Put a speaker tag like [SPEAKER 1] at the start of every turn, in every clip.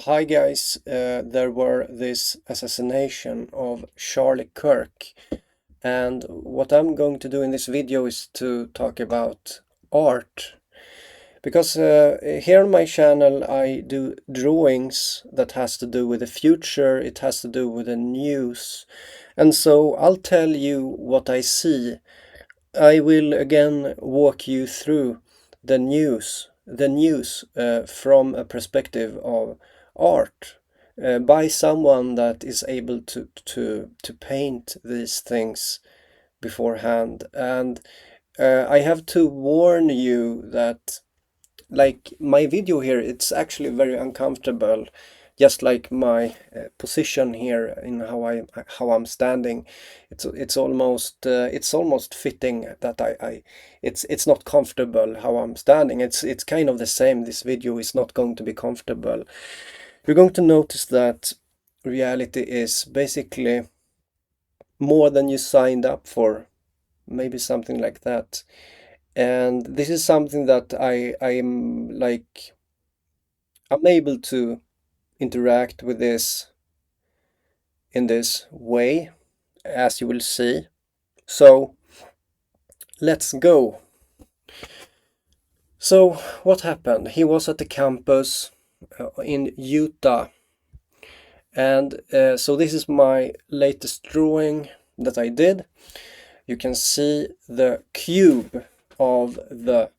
[SPEAKER 1] Hi guys, there were this assassination of Charlie Kirk, and what I'm going to do in this video is to talk about art. Because here on my channel I do drawings that has to do with the future, it has to do with the news, and so I'll tell you what I see. I will again walk you through the news from a perspective of art, by someone that is able to paint these things beforehand. And I have to warn you that, like, my video here, it's actually very uncomfortable, just like my position here in how I'm standing. It's almost fitting that it's not comfortable how I'm standing. It's kind of the same. This video is not going to be comfortable. You're going to notice that reality is basically more than you signed up for, maybe something like that. And this is something that I'm able to interact with this in this way, as you will see. So let's go. So what happened? He was at the campus in Utah, and so this is my latest drawing that I did. You can see the cube of the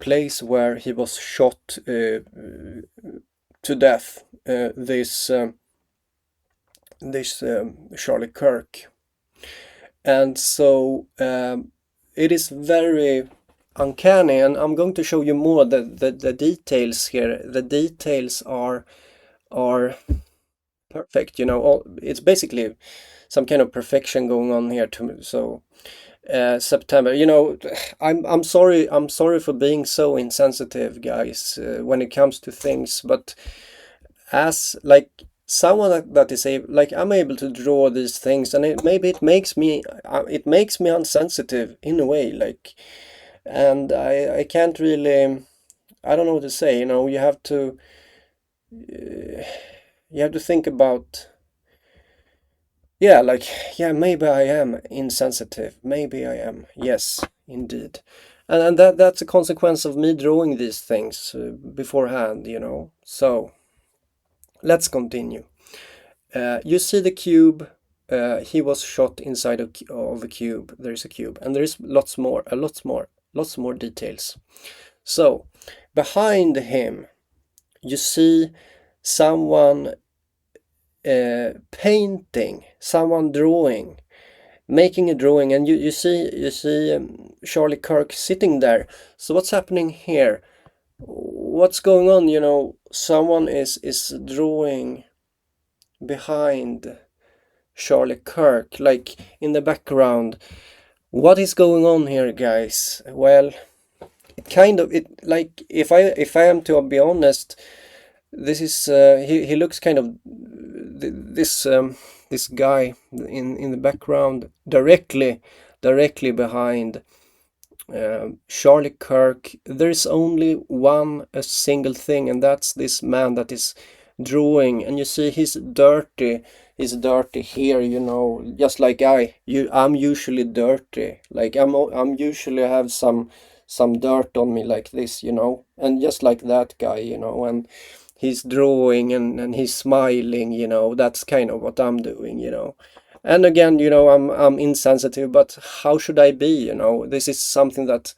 [SPEAKER 1] place where he was shot to death. This Charlie Kirk. And so it is very uncanny, and I'm going to show you more the details here. The details are perfect, you know. It's basically some kind of perfection going on here to so September, you know. I'm sorry for being so insensitive, guys, when it comes to things, but as like someone that is able, like, I'm able to draw these things, and it makes me insensitive in a way, like, and I can't really, I don't know what to say, you know. You have to think about, yeah, like, yeah, maybe I am insensitive, maybe I am, yes, indeed. And that's a consequence of me drawing these things beforehand, you know. So let's continue. You see the cube. He was shot inside of a cube. There is a cube, and there is lots more details. So behind him, you see someone painting, someone drawing, making a drawing, and you see Charlie Kirk sitting there. So what's happening here? What's going on? You know, someone is drawing behind Charlie Kirk, like in the background. What is going on here, guys? Well, it like, if I am to be honest, this is he looks kind of this guy in the background, directly behind Charlie Kirk. There's only a single thing, and that's this man that is drawing. And you see he's dirty here, you know, just like I'm usually dirty, like I'm usually have some dirt on me like this, you know, and just like that guy, you know. And he's drawing, and he's smiling, you know. That's kind of what I'm doing, you know. And again, you know, I'm insensitive, but how should I be, you know? This is something that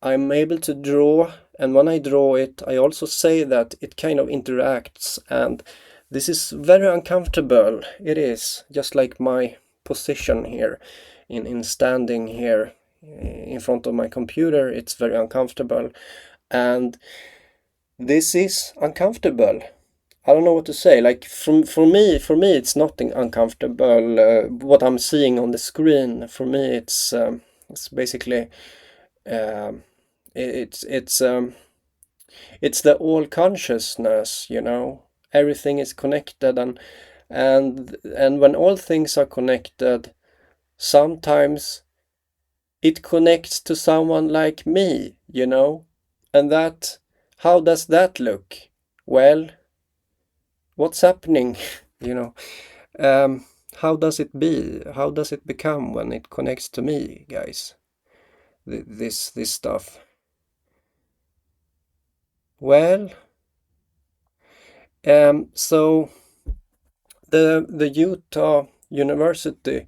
[SPEAKER 1] I'm able to draw, and when I draw it, I also say that it kind of interacts, and this is very uncomfortable. It is, just like my position here in standing here in front of my computer. It's very uncomfortable, and this is uncomfortable. I don't know what to say. Like, for me, it's not uncomfortable. What I'm seeing on the screen, for me, it's basically it's the all consciousness. You know, everything is connected, and when all things are connected, sometimes it connects to someone like me. You know, and that, how does that look? Well, what's happening? You know, how does it be? How does it become when it connects to me, guys? This stuff. Well, so the Utah University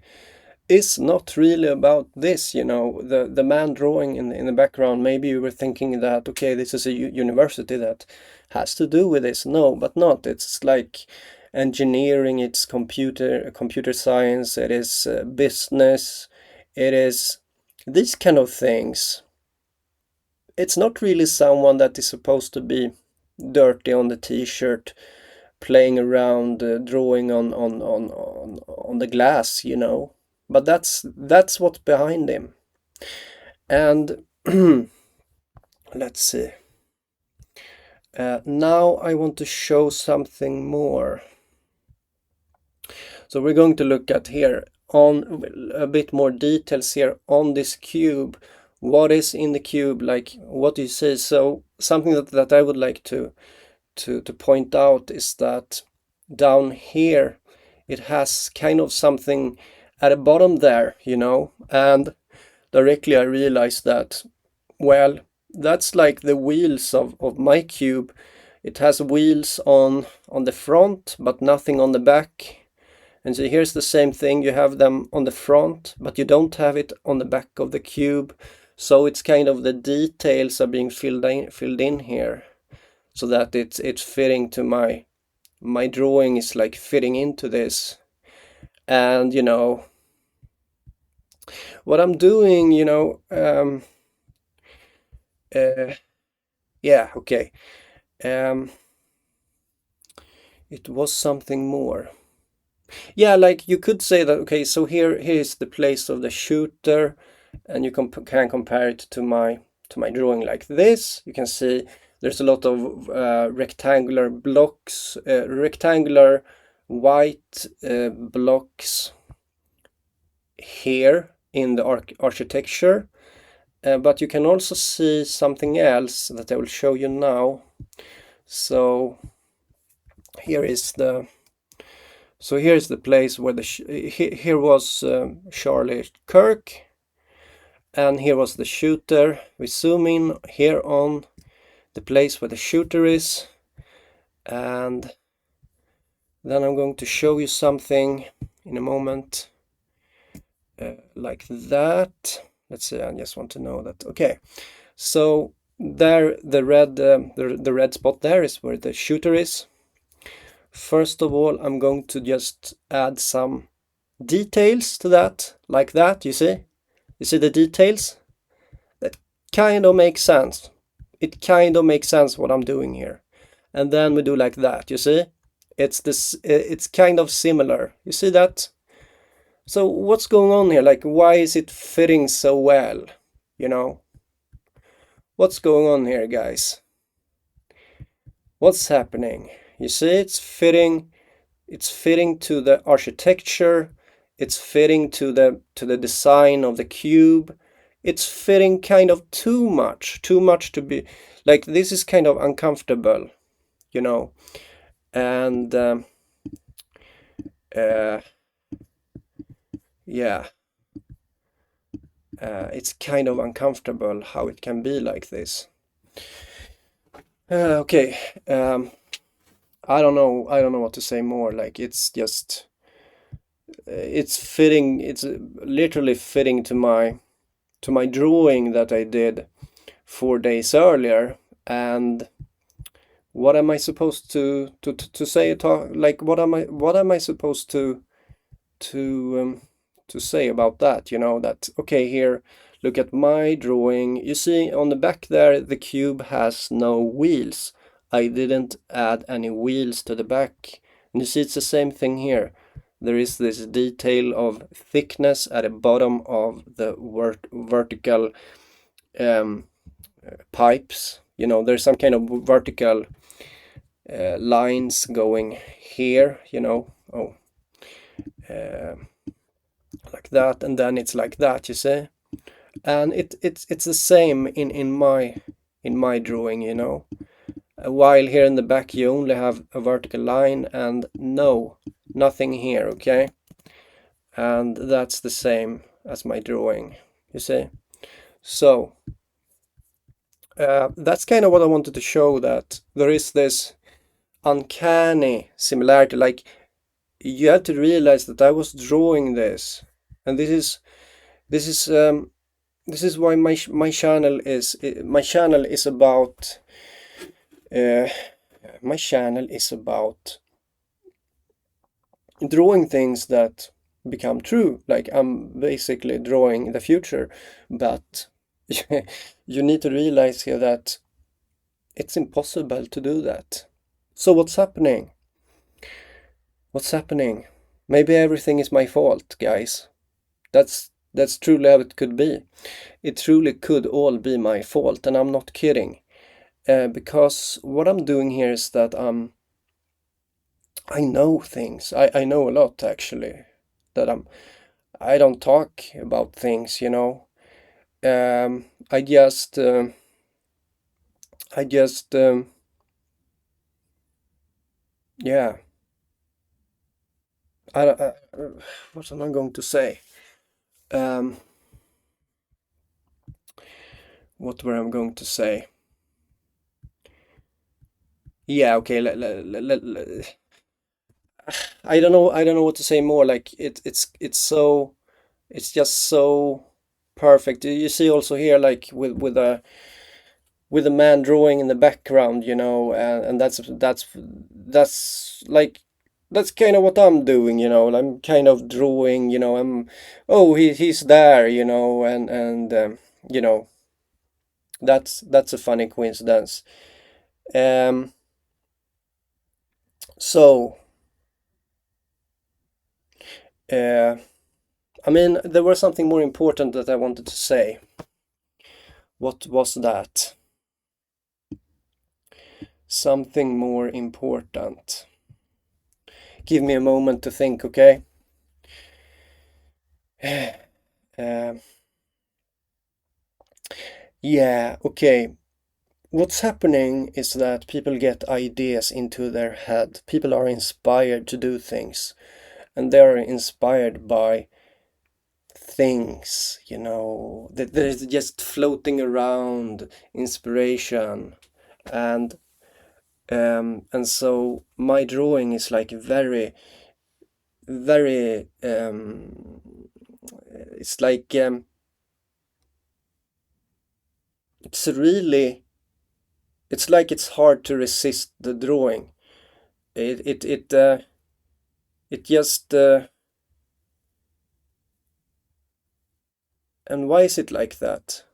[SPEAKER 1] is not really about this, you know, the man drawing in the background. Maybe you were thinking that, okay, this is a university that has to do with this. No, but not. It's like engineering, it's computer science, it is business, it is these kind of things. It's not really someone that is supposed to be dirty on the t-shirt, playing around, drawing on the glass, you know. But that's what's behind him. And let's see. Now I want to show something more. So we're going to look at here on a bit more details here on this cube. What is in the cube? Like, what do you see? So something that I would like to point out is that down here it has kind of something at the bottom there, you know, and directly I realized that, well, that's like the wheels of my cube. It has wheels on the front but nothing on the back. And so here's the same thing, you have them on the front but you don't have it on the back of the cube. So it's kind of the details are being filled in here, so that it's fitting to my drawing is like fitting into this. And you know what I'm doing, you know, yeah, okay. It was something more. Yeah, like you could say that, okay, so here's the place of the shooter, and you can compare it to my drawing like this. You can see there's a lot of rectangular blocks, rectangular white blocks here in the architecture. But you can also see something else that I will show you now. So here's the place where here was Charlie Kirk, and here was the shooter. We zoom in here on the place where the shooter is, and then I'm going to show you something in a moment, like that. Let's see, I just want to know that. Okay, so there the red spot there is where the shooter is. First of all, I'm going to just add some details to that, like that. You see the details? That kind of makes sense. It kind of makes sense what I'm doing here. And then we do like that, you see? It's kind of similar. You see that? So what's going on here? Like, why is it fitting so well? You know? What's going on here, guys? What's happening? You see, it's fitting to the architecture, it's fitting to the design of the cube. It's fitting kind of too much to be like, this is kind of uncomfortable, you know. And yeah, it's kind of uncomfortable how it can be like this. Okay, I don't know what to say more. Like, it's just it's fitting, it's literally fitting to my drawing that I did 4 days earlier. And what am I supposed to say? Like, what am I supposed to say about that? You know, that, okay, here, look at my drawing. You see on the back there, the cube has no wheels. I didn't add any wheels to the back. And you see it's the same thing here. There is this detail of thickness at the bottom of the vertical pipes. You know, there's some kind of vertical lines going here, you know. Oh, like that, and then it's like that, you see. And it's the same in my drawing, you know. while here in the back you only have a vertical line and nothing here, okay? And that's the same as my drawing, you see? So that's kind of what I wanted to show, that there is this uncanny similarity. Like, you have to realize that I was drawing this, and this is this is why my channel is about uh, my channel is about drawing things that become true. Like, I'm basically drawing the future, but you need to realize here that it's impossible to do that. So what's happening? What's happening? Maybe everything is my fault, guys. That's truly how it could be. It truly could all be my fault, and I'm not kidding. Because what I'm doing here is that I know things. I know a lot, actually. That I don't talk about things, you know. I just yeah. What am I going to say? What were I going to say? Yeah, okay. I don't know. I don't know what to say more. Like, it's just so perfect. You see also here, like, with a man drawing in the background, you know, and that's like, that's kind of what I'm doing, you know. I'm kind of drawing, you know. Oh, he's there, you know, and you know, that's a funny coincidence. Um, so uh, I mean, there was something more important that I wanted to say. What was that? Something more important. Give me a moment to think, okay? Uh, yeah, okay. What's happening is that people get ideas into their head. People are inspired to do things, and they are inspired by things, you know. That there's just floating around inspiration, and so my drawing is like very it's like it's really it's like it's hard to resist the drawing. It just and why is it like that?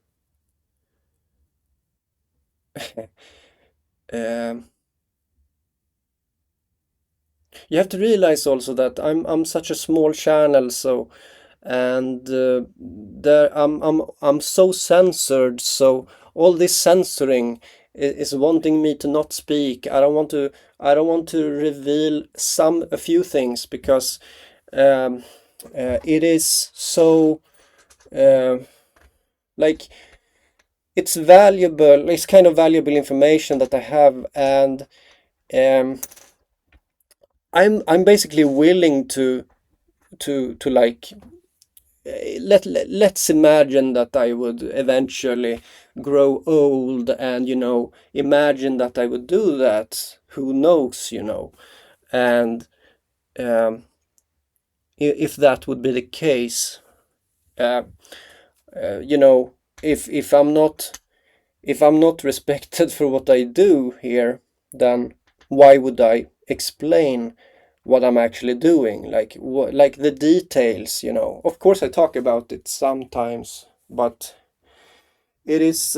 [SPEAKER 1] um, you have to realize also that I'm such a small channel, so, and there I'm so censored, so all this censoring is wanting me to not speak. I don't want to reveal a few things, because um, it is so like, it's valuable. It's kind of valuable information that I have, and um, I'm basically willing to like, let's imagine that I would eventually grow old, and, you know, imagine that I would do that. Who knows, you know? And um, if that would be the case, uh, you know, if I'm not respected for what I do here, then why would I explain what I'm actually doing? Like, like the details, you know. Of course, I talk about it sometimes, but it is,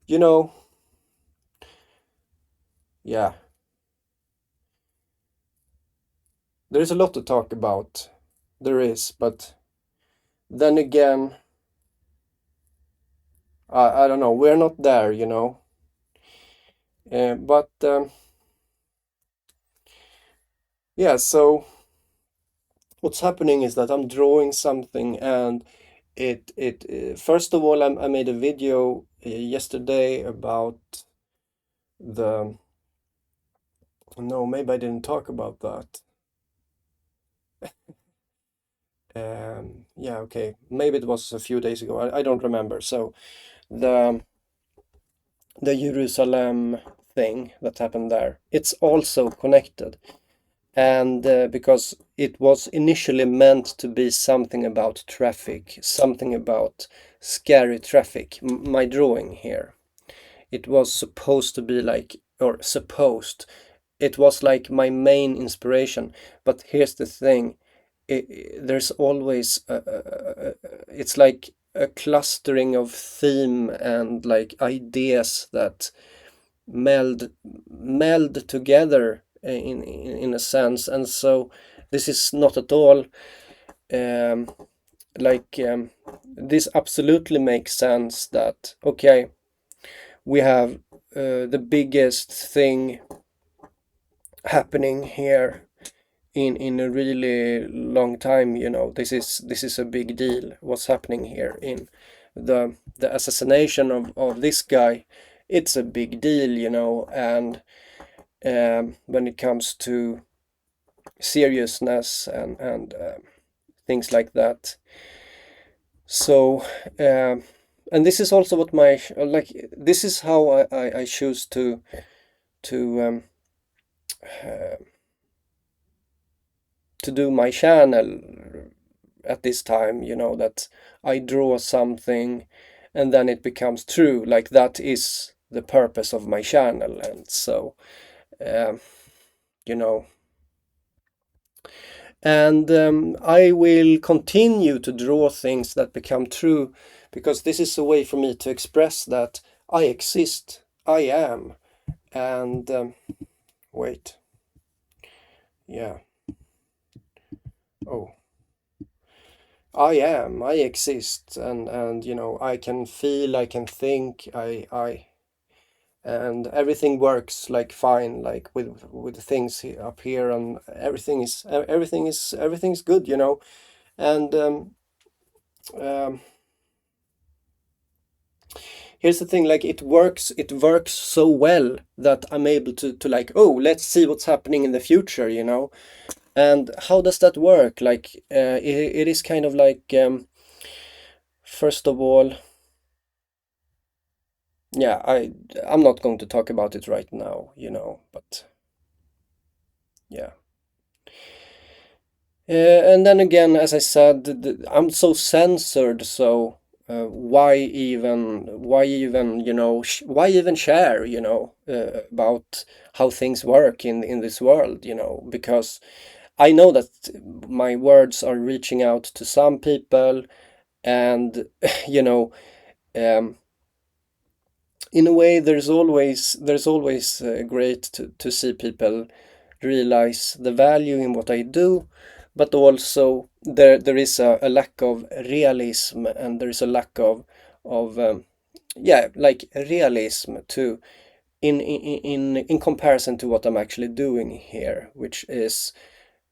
[SPEAKER 1] you know, yeah, there is a lot to talk about. There is, but then again, I don't know. We're not there, you know. But yeah, so what's happening is that I'm drawing something, and it first of all, I made a video yesterday about the no, maybe I didn't talk about that. Yeah, okay, maybe it was a few days ago. I don't remember. So the Jerusalem thing that happened there, it's also connected. And because it was initially meant to be something about traffic, something about scary traffic, my drawing here. It was supposed to be like, or supposed, it was like my main inspiration. But here's the thing, there's always, it's like a clustering of theme and like ideas that meld together in a sense. And so this is not at all um, like this absolutely makes sense that okay, we have the biggest thing happening here in a really long time. This is a big deal what's happening here in the assassination of this guy. It's a big deal, and when it comes to seriousness and things like that. So and this is also what my like this is how I choose to uh, to do my channel at this time, that I draw something and then it becomes true. Like that is the purpose of my channel. And so um, you know and I will continue to draw things that become true, because this is a way for me to express that I exist, I am. And wait, yeah, oh, I exist, and I can feel, I can think, I and everything works like fine, like with the things up here, and everything's good, and um, here's the thing, like it works so well that I'm able to like, oh, let's see what's happening in the future, and how does that work? Like it is kind of like first of all, yeah, I'm not going to talk about it right now, but yeah. And then again, as I said, I'm so censored, so why even, why even share, about how things work in this world, because I know that my words are reaching out to some people, and you know, um, in a way, there's always great to see people realize the value in what I do, but also there is a lack of realism, and there is a lack of yeah, like realism to in comparison to what I'm actually doing here, which is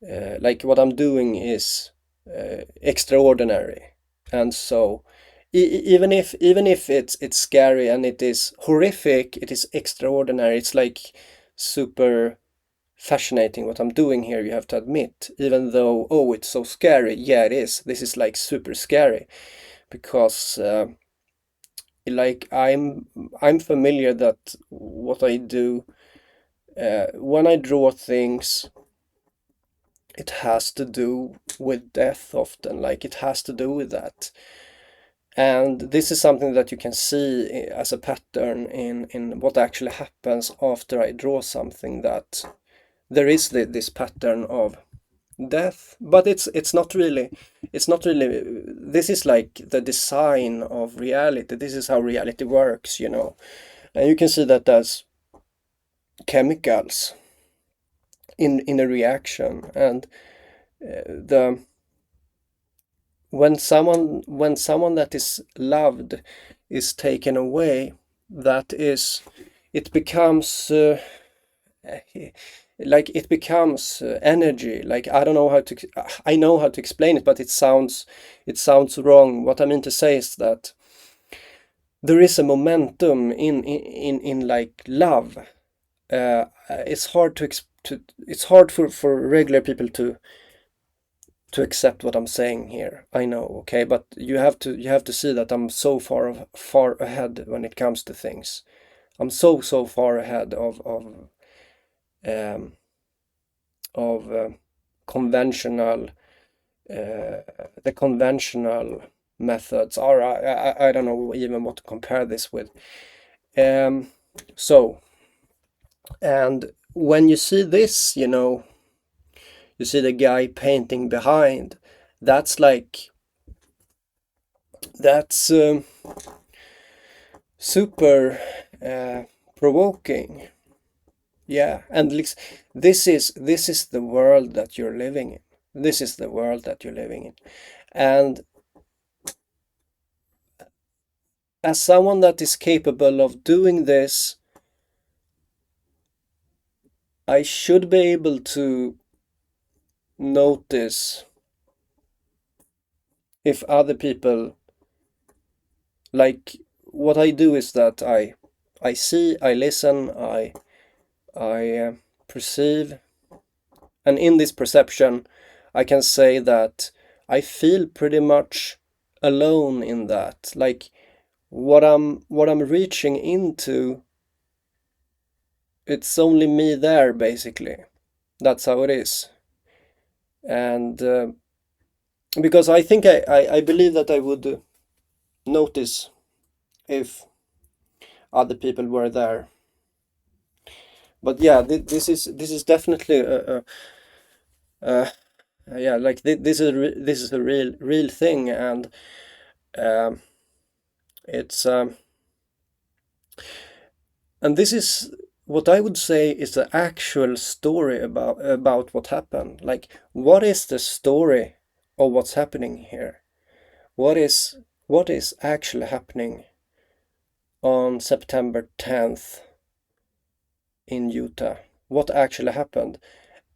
[SPEAKER 1] like what I'm doing is extraordinary. And so even if it's scary and it is horrific, it is extraordinary. It's like super fascinating what I'm doing here, you have to admit. Even though, oh, it's so scary. Yeah, it is. This is like super scary, because like I'm familiar that what I do when I draw things, it has to do with death often. Like it has to do with that. And this is something that you can see as a pattern in what actually happens after I draw something, that there is this pattern of death, but it's not really this is like the design of reality. This is how reality works, and you can see that as chemicals in a reaction. And the when someone that is loved is taken away, that is, it becomes like it becomes energy. Like I don't know how to I know how to explain it, but it sounds wrong. What I mean to say is that there is a momentum in like love, it's hard it's hard for regular people to accept what I'm saying here. I know, okay, but you have to see that I'm so far ahead when it comes to things. I'm so far ahead um, of conventional the conventional methods, or I don't know even what to compare this with. So, and when you see this, you see the guy painting behind. That's like that's super provoking. Yeah, and this is the world that you're living in. This is the world that you're living in. And as someone that is capable of doing this, I should be able to notice if other people, like, what I do is that I see, I listen, I perceive, and in this perception I can say that I feel pretty much alone in that. Like, what I'm reaching into, it's only me there, basically. That's how it is. And because I think I believe that I would notice if other people were there. But yeah, this is definitely a yeah, like this is a real thing. And um, it's and this is what I would say is the actual story about what happened. Like, what is the story of what's happening here? What is actually happening on September 10th in Utah? What actually happened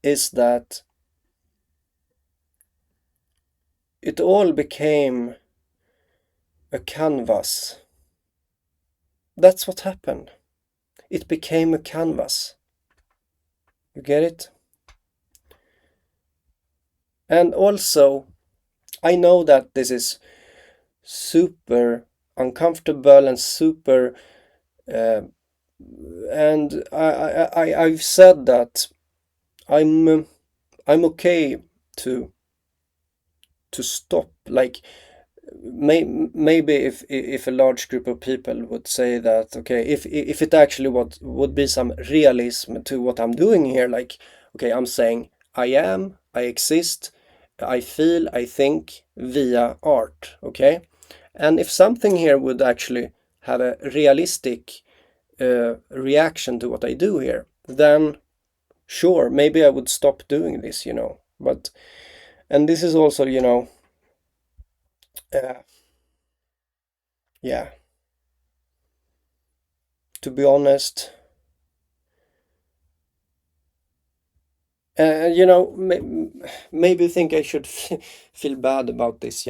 [SPEAKER 1] is that it all became a canvas. That's what happened. It became a canvas. You get it? And also, I know that this is super uncomfortable and super and I've said that I'm okay to stop. Like, maybe if a large group of people would say that, okay, if it actually would be some realism to what I'm doing here, like, okay, I'm saying I exist, I feel, I think via art, okay? And if something here would actually have a realistic reaction to what I do here, then sure, maybe I would stop doing this, But, and this is also, uh, yeah, to be honest, maybe think I should feel bad about this,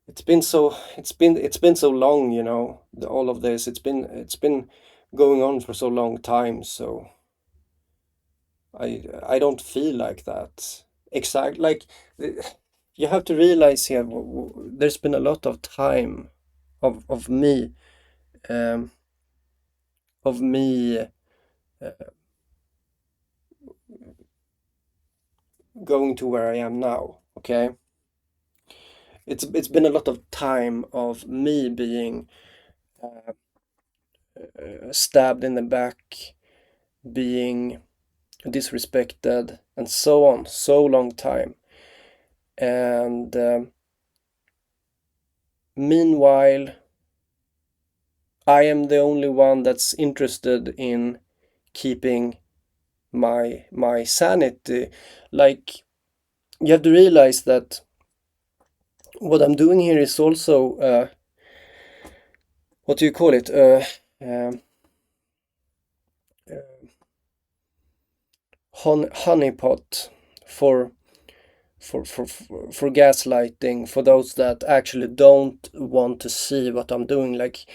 [SPEAKER 1] it's been so long, all of this. It's been going on for so long time, so I don't feel like that. Exact, like, you have to realize here, there's been a lot of time of me, um, of me going to where I am now. Okay, it's been a lot of time of me being stabbed in the back, being disrespected, and so on, so long time. And meanwhile, I am the only one that's interested in keeping my sanity. Like, you have to realize that what I'm doing here is also what do you call it? Um, honeypot for for gaslighting, for those that actually don't want to see what I'm doing. Like,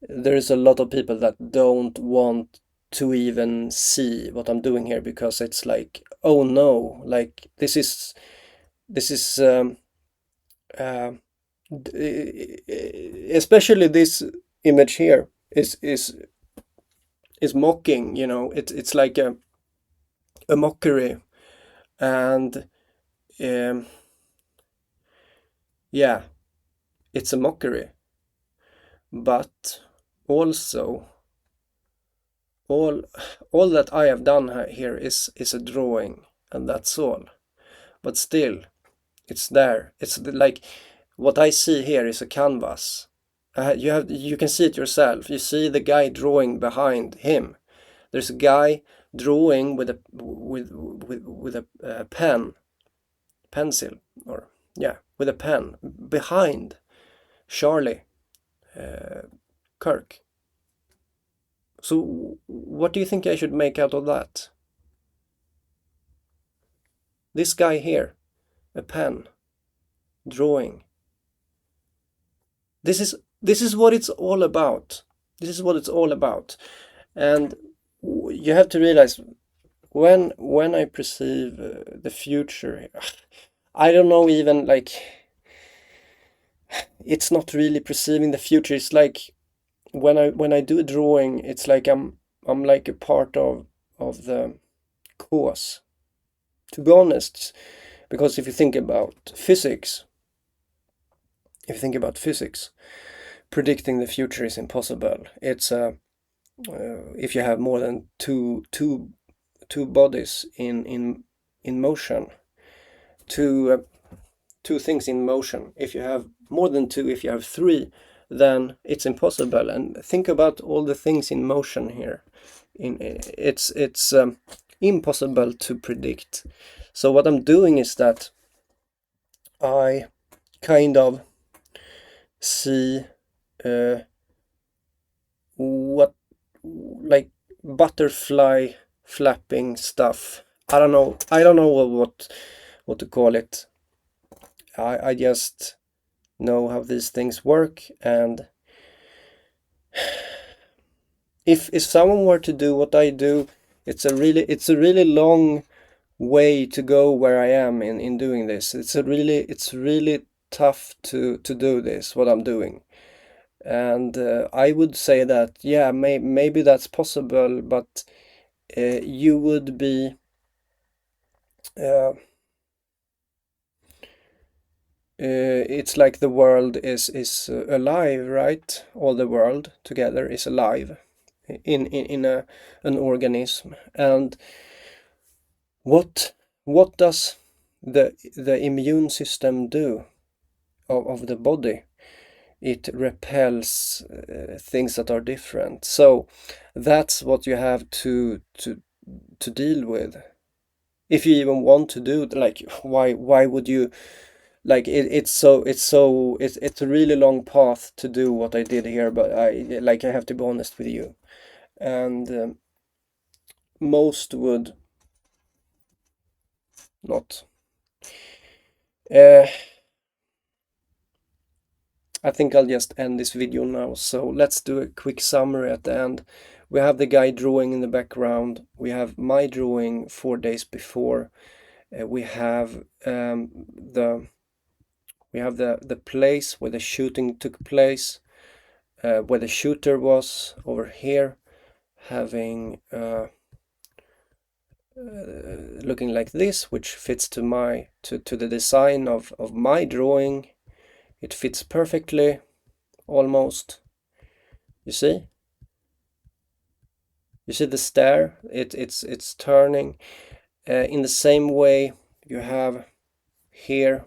[SPEAKER 1] there is a lot of people that don't want to even see what I'm doing here, because it's like, oh no, like this is uh, especially this image here is mocking, you know. It's like a mockery, and um, yeah, it's a mockery, but also all all that I have done here is a drawing, and that's all. But still, it's there. It's like what I see here is a canvas. You can see it yourself. You see the guy drawing behind him. There's a guy drawing with a pencil, or yeah, with a pen behind Charlie, Kirk. So what do you think I should make out of that? This guy here, a pen, drawing. This is what it's all about. This is what it's all about. And you have to realize, when I perceive the future, I don't know, even like, it's not really perceiving the future. It's like when I do a drawing, it's like I'm like a part of the cause, to be honest. Because if you think about physics, predicting the future is impossible. It's if you have more than two bodies in motion, two things in motion. If you have more than two, if you have three, then it's impossible. And think about all the things in motion here. It's impossible to predict. So what I'm doing is that I kind of see what, like, butterfly flapping stuff. I don't know what to call it. I just know how these things work, and if someone were to do what I do, it's a really long way to go where I am in doing this. It's really tough to do this, what I'm doing. And I would say that, yeah, maybe that's possible, but you would be it's like the world is alive, right? All the world together is alive in an organism. And what does the immune system do of the body? It repels things that are different. So that's what you have to deal with. If you even want to do it, like, why would you, like, it's a really long path to do what I did here, but I have to be honest with you. And most would not. I think I'll just end this video now. So let's do a quick summary at the end. We have the guy drawing in the background. We have my drawing 4 days before. We have the place where the shooting took place, where the shooter was over here, having looking like this, which fits to the design of my drawing. It fits perfectly, almost. You see the stair, it's turning in the same way. You have here,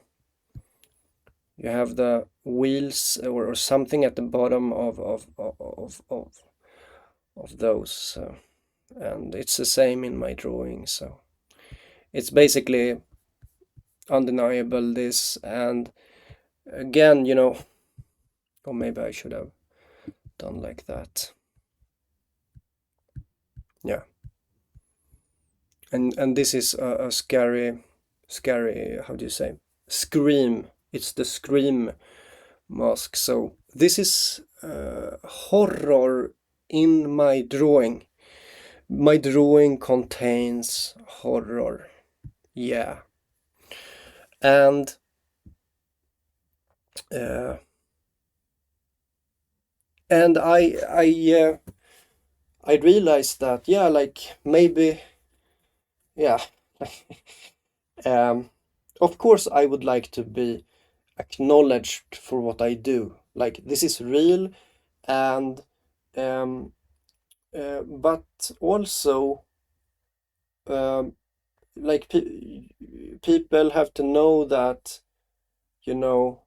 [SPEAKER 1] you have the wheels or something at the bottom of those, and it's the same in my drawing. So it's basically undeniable, this. And again, you know, or maybe I should have done like that. Yeah. And this is a scary, how do you say, scream. It's the scream mask. So this is horror in my drawing. My drawing contains horror. Yeah. And uh, and I realized that, yeah, like maybe, yeah. um of course I would like to be acknowledged for what I do. Like, this is real. And um but also, um like, people have to know that, you know,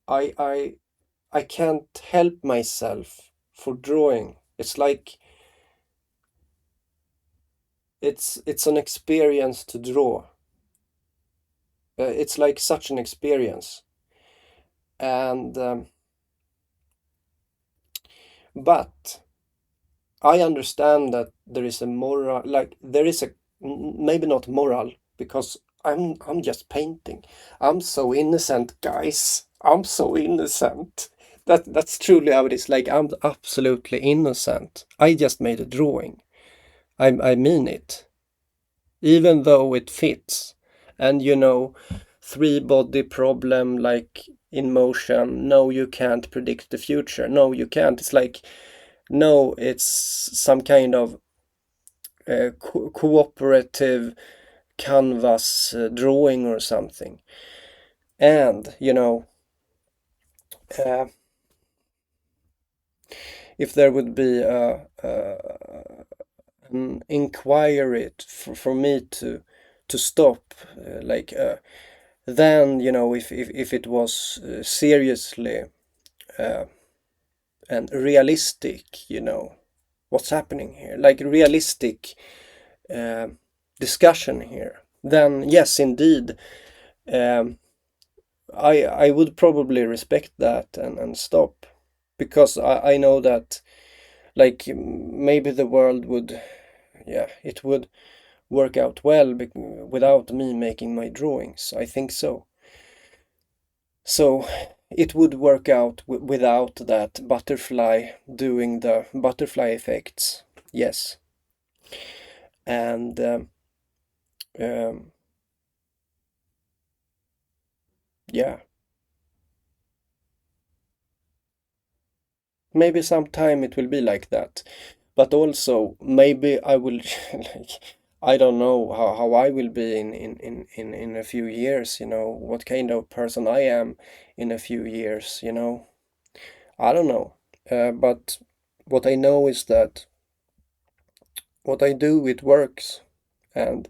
[SPEAKER 1] I I I can't help myself for drawing. It's like, it's an experience to draw. It's like such an experience. And but I understand that there is a moral, like there is a, maybe not moral, because I'm just painting. I'm so innocent, guys. I'm so innocent. That's truly how it is. Like, I'm absolutely innocent. I just made a drawing. I mean it. Even though it fits. And, three body problem, like in motion. No, you can't predict the future. No, you can't. It's like, no, it's some kind of cooperative canvas drawing or something. And, uh, if there would be an inquiry for me to stop, like, then, if it was seriously uh, and realistic, what's happening here, like realistic uh, discussion here, then yes, indeed, um, I would probably respect that and stop, because I know that, like, maybe the world would, yeah, it would work out well without me making my drawings. I think so. So it would work out without that butterfly doing the butterfly effects. Yes. And um, yeah, maybe sometime it will be like that. But also, maybe I will, like, I don't know how I will be in a few years, what kind of person I am in a few years, I don't know. But what I know is that what I do, it works. And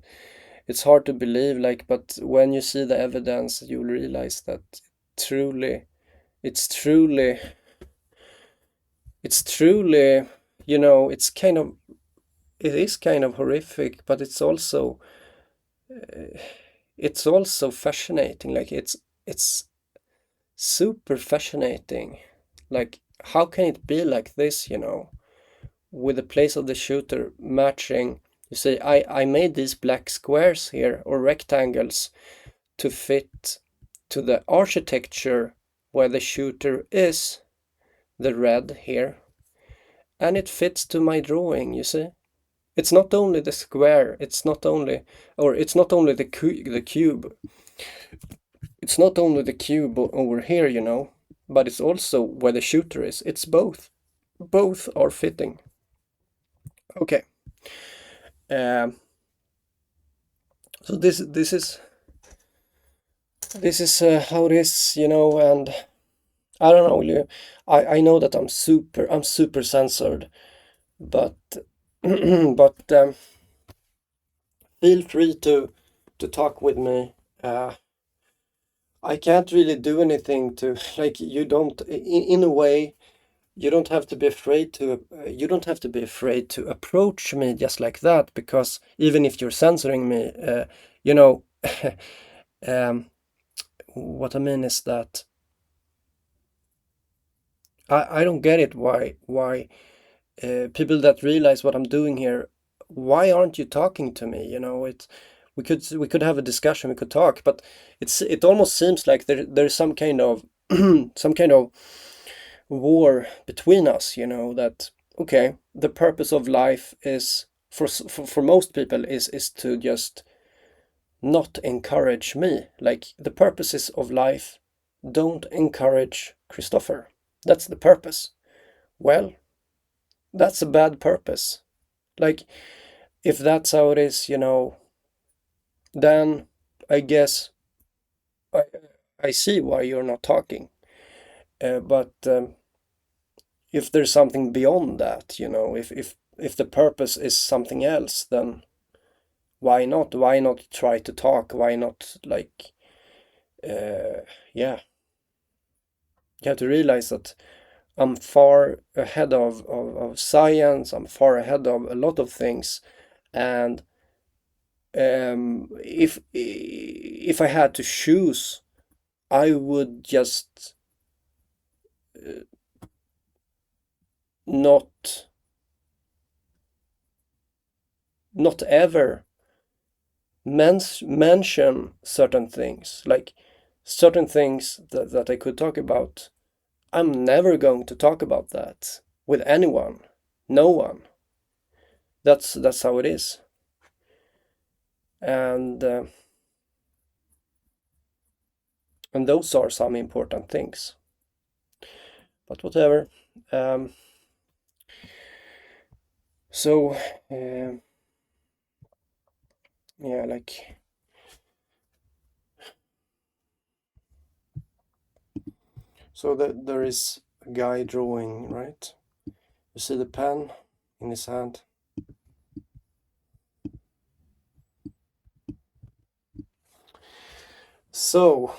[SPEAKER 1] it's hard to believe, like, but when you see the evidence, you'll realize that truly, it's truly, it's truly, it is kind of horrific, but it's also fascinating. Like, it's super fascinating. Like, how can it be like this, with the place of the shooter matching? You say, I made these black squares here, or rectangles, to fit to the architecture where the shooter is, the red here, and it fits to my drawing, you see? It's not only the square, it's not only the cube, it's not only the cube over here, but it's also where the shooter is. It's both. Both are fitting. Okay. Um, so this is how it is, and I don't know. I know that I'm super censored, but but feel free to talk with me. I can't really do anything to, like, you don't, in a way, you don't have to be afraid to approach me just like that, because even if you're censoring me, you know, um, what I mean is that I don't get it, why people that realize what I'm doing here, why aren't you talking to me? It's, we could have a discussion, we could talk, but it almost seems like there's some kind of some kind of war between us, that okay, the purpose of life is for most people is to just not encourage me. Like the purposes of life don't encourage Christopher. That's the purpose. Well, that's a bad purpose. Like if that's how it is, then I guess I I see why you're not talking. But if there's something beyond that, if the purpose is something else, then why not? Why not try to talk? Why not like yeah, you have to realize that I'm far ahead of science. I'm far ahead of a lot of things, and if I had to choose, I would just not not ever mention certain things, like certain things that I could talk about. I'm never going to talk about that with anyone, no one. That's how it is, and those are some important things. But whatever. Um, so yeah, like so that there is a guy drawing, right? You see the pen in his hand. So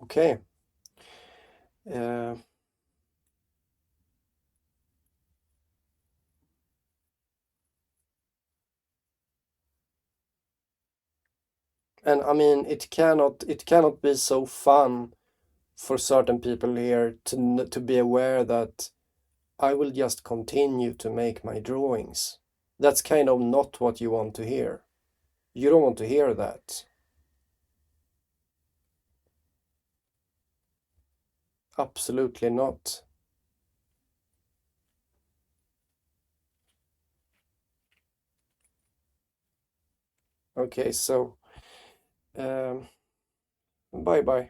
[SPEAKER 1] okay. Uh, and I mean, it cannot be so fun for certain people here to be aware that I will just continue to make my drawings. That's kind of not what you want to hear. You don't want to hear that. Absolutely not. Okay, so bye bye.